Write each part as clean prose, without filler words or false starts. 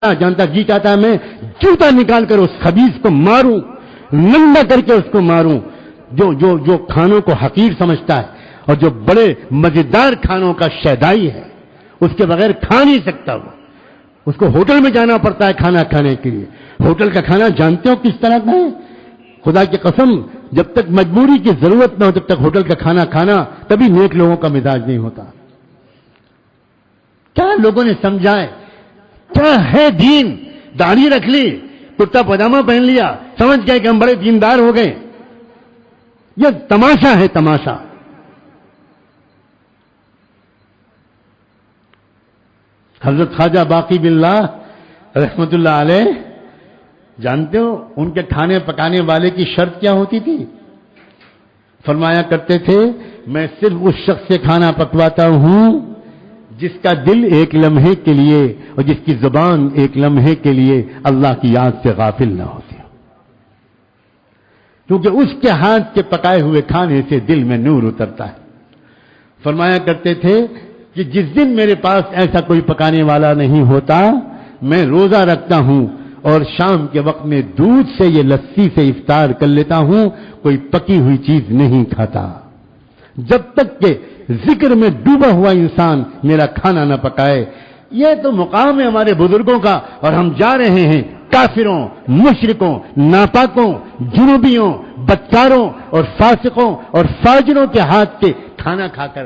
جانتا جی چاہتا ہے میں جوتا نکال کر اس خبیث کو ماروں، ننگا کر کے اس کو ماروں جو کھانوں کو حقیر سمجھتا ہے اور جو بڑے مزیدار کھانوں کا شیدائی ہے، اس کے بغیر کھا نہیں سکتا وہ، اس کو ہوٹل میں جانا پڑتا ہے کھانا کھانے کے لیے۔ ہوٹل کا کھانا جانتے ہو کس طرح کا ہے؟ خدا کی قسم جب تک مجبوری کی ضرورت نہ ہو تب تک ہوٹل کا کھانا کھانا کبھی نیک لوگوں کا مزاج نہیں ہوتا۔ کیا لوگوں نے سمجھا ہے؟ کیا ہے دین؟ داڑھی رکھ لی، کرتا پاجامہ پہن لیا، سمجھ گئے کہ ہم بڑے دیندار ہو گئے۔ یہ تماشا ہے، تماشا۔ حضرت خواجہ باقی باللہ رحمت اللہ علیہ، جانتے ہو ان کے کھانے پکانے والے کی شرط کیا ہوتی تھی؟ فرمایا کرتے تھے میں صرف اس شخص سے کھانا پکواتا ہوں جس کا دل ایک لمحے کے لیے اور جس کی زبان ایک لمحے کے لیے اللہ کی یاد سے غافل نہ ہوتی ہو، کیونکہ اس کے ہاتھ کے پکائے ہوئے کھانے سے دل میں نور اترتا ہے۔ فرمایا کرتے تھے کہ جس دن میرے پاس ایسا کوئی پکانے والا نہیں ہوتا میں روزہ رکھتا ہوں اور شام کے وقت میں دودھ سے یہ لسی سے افطار کر لیتا ہوں، کوئی پکی ہوئی چیز نہیں کھاتا جب تک کہ ذکر میں ڈوبا ہوا انسان میرا کھانا نہ پکائے۔ یہ تو مقام ہے ہمارے بزرگوں کا، اور ہم جا رہے ہیں کافروں، مشرکوں، ناپاکوں، جنوبیوں، بدکاروں اور فاسقوں اور فاجروں کے ہاتھ سے کھانا کھا کر،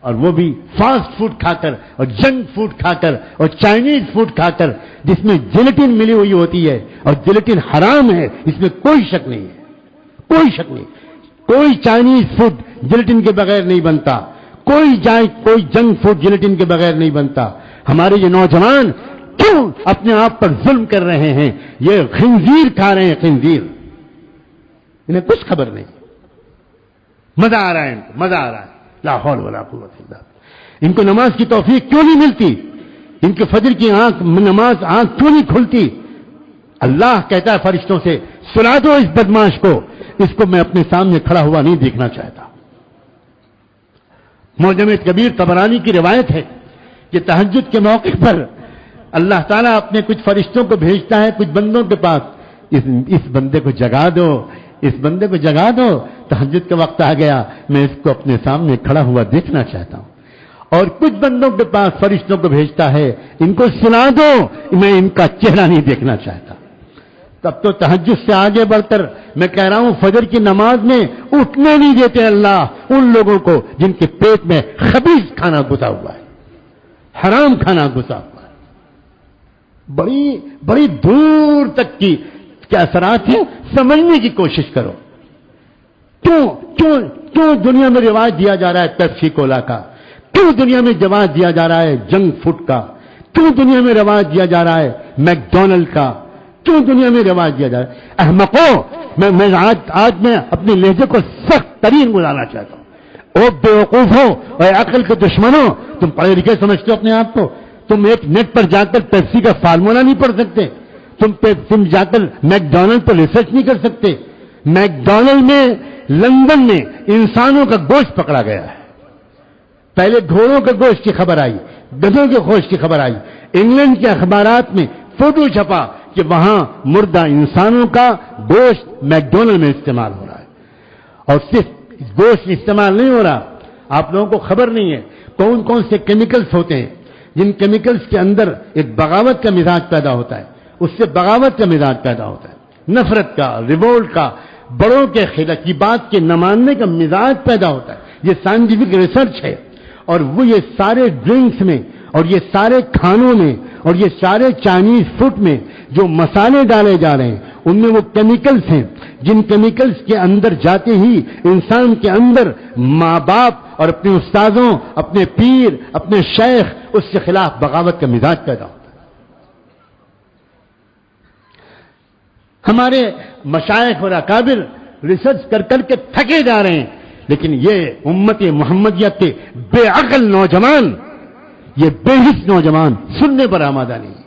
اور وہ بھی فاسٹ فوڈ کھا کر اور جنک فوڈ کھا کر اور چائنیز فوڈ کھا کر جس میں جیلیٹن ملی ہوئی ہوتی ہے، اور جیلیٹن حرام ہے، اس میں کوئی شک نہیں ہے، کوئی شک نہیں۔ کوئی چائنیز فوڈ جیلیٹن کے بغیر نہیں بنتا، کوئی جنک فوڈ جیلیٹن کے بغیر نہیں بنتا۔ ہمارے یہ نوجوان کیوں اپنے آپ پر ظلم کر رہے ہیں؟ یہ خنزیر کھا رہے ہیں، خنزیر، انہیں کچھ خبر نہیں۔ مزہ آ رہا ہے ان کو، مزہ آ رہا ہے، لا حول ولا قوت الا باللہ۔ ان کو نماز کی توفیق کیوں نہیں ملتی؟ ان کے فجر کی نماز آنکھ کیوں نہیں کھلتی؟ اللہ کہتا ہے فرشتوں سے سلا دو اس بدماش کو، اس کو میں اپنے سامنے کھڑا ہوا نہیں دیکھنا چاہتا۔ معجم کبیر طبرانی کی روایت ہے کہ تہجد کے موقع پر اللہ تعالیٰ اپنے کچھ فرشتوں کو بھیجتا ہے کچھ بندوں کے پاس، اس بندے کو جگا دو، اس بندے کو جگا دو، تہجد کا وقت آ گیا، میں اس کو اپنے سامنے کھڑا ہوا دیکھنا چاہتا ہوں۔ اور کچھ بندوں کے پاس فرشتوں کو بھیجتا ہے ان کو سنا دو، میں ان کا چہرہ نہیں دیکھنا چاہتا۔ تب تو تہجد سے آگے بڑھ کر میں کہہ رہا ہوں فجر کی نماز میں اٹھنے نہیں دیتے اللہ ان لوگوں کو جن کے پیٹ میں خبیث کھانا گھسا ہوا ہے، حرام کھانا گھسا ہوا ہے۔ بڑی دور تک کی کیا اثرات ہیں سمجھنے کی کوشش کرو۔ کیوں دنیا میں رواج دیا جا رہا ہے پیپسی کولا کا؟ کیوں دنیا میں رواج دیا جا رہا ہے جنک فوڈ کا؟ کیوں دنیا میں رواج دیا جا رہا ہے میکڈونلڈ کا؟ کیوں دنیا میں رواج دیا جا رہا ہے؟ احمقوں، میں آج میں اپنے لہجے کو سخت ترین بلانا چاہتا ہوں۔ او بیوقوفوں اور عقل کے دشمنوں، تم پڑھے لکھے سمجھتے ہو اپنے آپ کو؟ تم ایک نیٹ پر جا کر پیپسی کا فارمولا نہیں پڑھ سکتے؟ تم جا کر میکڈونلڈ پر ریسرچ نہیں کر سکتے؟ میکڈونلڈ میں لندن میں انسانوں کا گوشت پکڑا گیا ہے، پہلے گھوڑوں کے گوشت کی خبر آئی، گدھوں کے گوشت کی خبر آئی، انگلینڈ کے اخبارات میں فوٹو چھپا کہ وہاں مردہ انسانوں کا گوشت میکڈونلڈ میں استعمال ہو رہا ہے۔ اور صرف گوشت استعمال نہیں ہو رہا، آپ لوگوں کو خبر نہیں ہے کون کون سے کیمیکلز ہوتے ہیں جن کیمیکلز کے اندر ایک بغاوت کا مزاج پیدا ہوتا ہے، اس سے بغاوت کا مزاج پیدا ہوتا ہے، نفرت کا، ریوولٹ کا، بڑوں کے خلاف کی بات کے نہ ماننے کا مزاج پیدا ہوتا ہے۔ یہ سائنٹیفک ریسرچ ہے، اور وہ یہ سارے ڈرنکس میں اور یہ سارے کھانوں میں اور یہ سارے چائنیز فوڈ میں جو مسالے ڈالے جا رہے ہیں ان میں وہ کیمیکلز ہیں جن کیمیکلز کے اندر جاتے ہی انسان کے اندر ماں باپ اور اپنے استادوں، اپنے پیر، اپنے شیخ اس کے خلاف بغاوت کا مزاج پیدا ہوتا ہے۔ ہمارے مشائخ اور اکابر ریسرچ کر کر کے تھکے جا رہے ہیں، لیکن یہ امت محمدیت کے بے عقل نوجوان، یہ بے حس نوجوان سننے پر آمادہ نہیں۔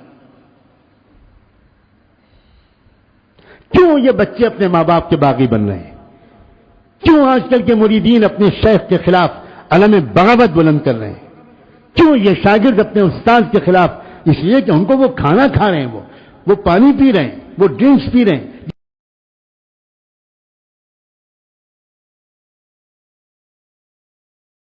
کیوں یہ بچے اپنے ماں باپ کے باغی بن رہے ہیں؟ کیوں آج کل کے مریدین اپنے شیخ کے خلاف علم بغاوت بلند کر رہے ہیں؟ کیوں یہ شاگرد اپنے استاد کے خلاف اس لیے کہ ان کو وہ کھانا کھا رہے ہیں، وہ پانی پی رہے ہیں، وہ ڈرنکس پی رہے ہیں،